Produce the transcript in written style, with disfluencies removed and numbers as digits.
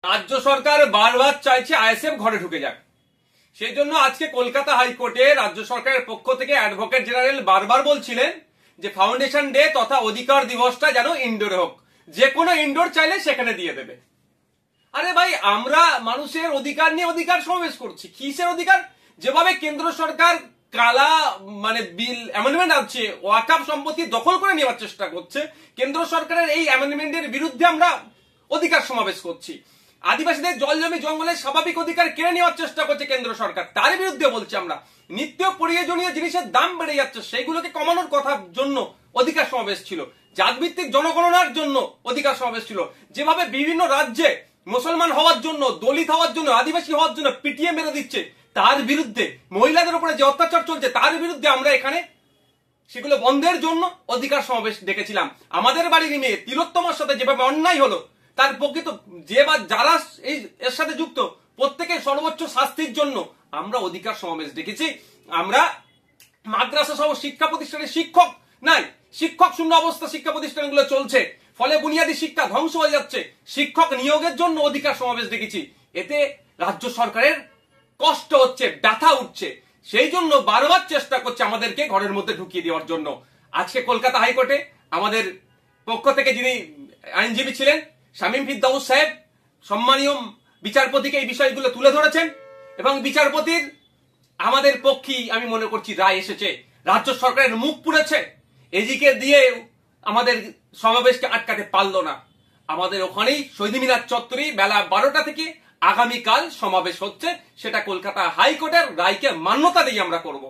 রাজ্য সরকার বারবার চাইছে আইএসএফ ঘরে ঢুকে যাক। সেই জন্য আজকে কলকাতা হাইকোর্টে রাজ্য সরকারের পক্ষ থেকে অ্যাডভোকেট জেনারেল বারবার বলছিলেন যে ফাউন্ডেশন ডে তথা অধিকার দিবসটা যেন ইনডোরে হোক, যে কোনো ইনডোর চাইলে সেখানে দিয়ে দেবে। আরে ভাই, আমরা মানুষের অধিকার নিয়ে অধিকার সমাবেশ করছি। কিসের অধিকার? যেভাবে কেন্দ্র সরকার কালা বিল অ্যামেন্ডমেন্ট আছে, ওয়াকফ সম্পত্তি দখল করে নেওয়ার চেষ্টা করছে, কেন্দ্র সরকারের এই অ্যামেন্ডমেন্টের বিরুদ্ধে আমরা অধিকার সমাবেশ করছি। আদিবাসীদের জল জমি জঙ্গলের স্বাভাবিক অধিকার কেড়ে নেওয়ার চেষ্টা করছে কেন্দ্র সরকার, তার বিরুদ্ধে বলছি আমরা। নিত্য প্রয়োজনীয় জিনিসের দাম বেড়ে যাচ্ছে, সেইগুলোকে কমানোর কথার জন্য অধিকার সমাবেশ ছিল। জাতভিত্তিক জনগণনার জন্য অধিকার সমাবেশ ছিল। যেভাবে বিভিন্ন রাজ্যে মুসলমান হওয়ার জন্য, দলিত হওয়ার জন্য, আদিবাসী হওয়ার জন্য পিটিএ মেরে দিচ্ছে, তার বিরুদ্ধে, মহিলাদের উপরে যে অত্যাচার চলছে তার বিরুদ্ধে আমরা এখানে সেগুলো বন্ধের জন্য অধিকার সমাবেশ ডেকেছিলাম। আমাদের বাড়ির মেয়ে তিলোত্তমার সাথে যেভাবে অন্যায় হলো, তার প্রকৃত যারা এর সাথে যুক্ত প্রত্যেকের সর্বোচ্চ শাস্তির জন্য আমরা অধিকার সমাবেশ ডেকেছি। আমরা মাদ্রাসা সহ শিক্ষা প্রতিষ্ঠানের শিক্ষক নাই, শিক্ষক শূন্য অবস্থা শিক্ষা প্রতিষ্ঠানগুলো চলছে, ফলে বুনিয়াদী শিক্ষা ধ্বংস হয়ে যাচ্ছে। শিক্ষক নিয়োগের জন্য অধিকার সমাবেশ ডেকেছি। এতে রাজ্য সরকারের কষ্ট হচ্ছে, ব্যথা উঠছে, সেই জন্য বারবার চেষ্টা করছে আমাদেরকে ঘরের মধ্যে ঢুকিয়ে দেওয়ার জন্য। আজকে কলকাতা হাইকোর্টে আমাদের পক্ষ থেকে যিনি আইনজীবী ছিলেন শামীম ফিরদৌস সাহেব সম্মানীয় বিচারপতিকে এই বিষয়গুলো তুলে ধরেছেন, এবং বিচারপতির আমাদের পক্ষেই আমি মনে করছি রায় এসেছে। রাজ্য সরকারের মুখ পুড়েছে, এদিকে দিয়ে আমাদের সমাবেশকে আটকাতে পারলো না। আমাদের ওখানেই শহীদ মিনার চত্বরে বেলা 12টা থেকে আগামীকাল সমাবেশ হচ্ছে, সেটা কলকাতা হাইকোর্টের রায়কে মান্যতা দিয়ে আমরা করব।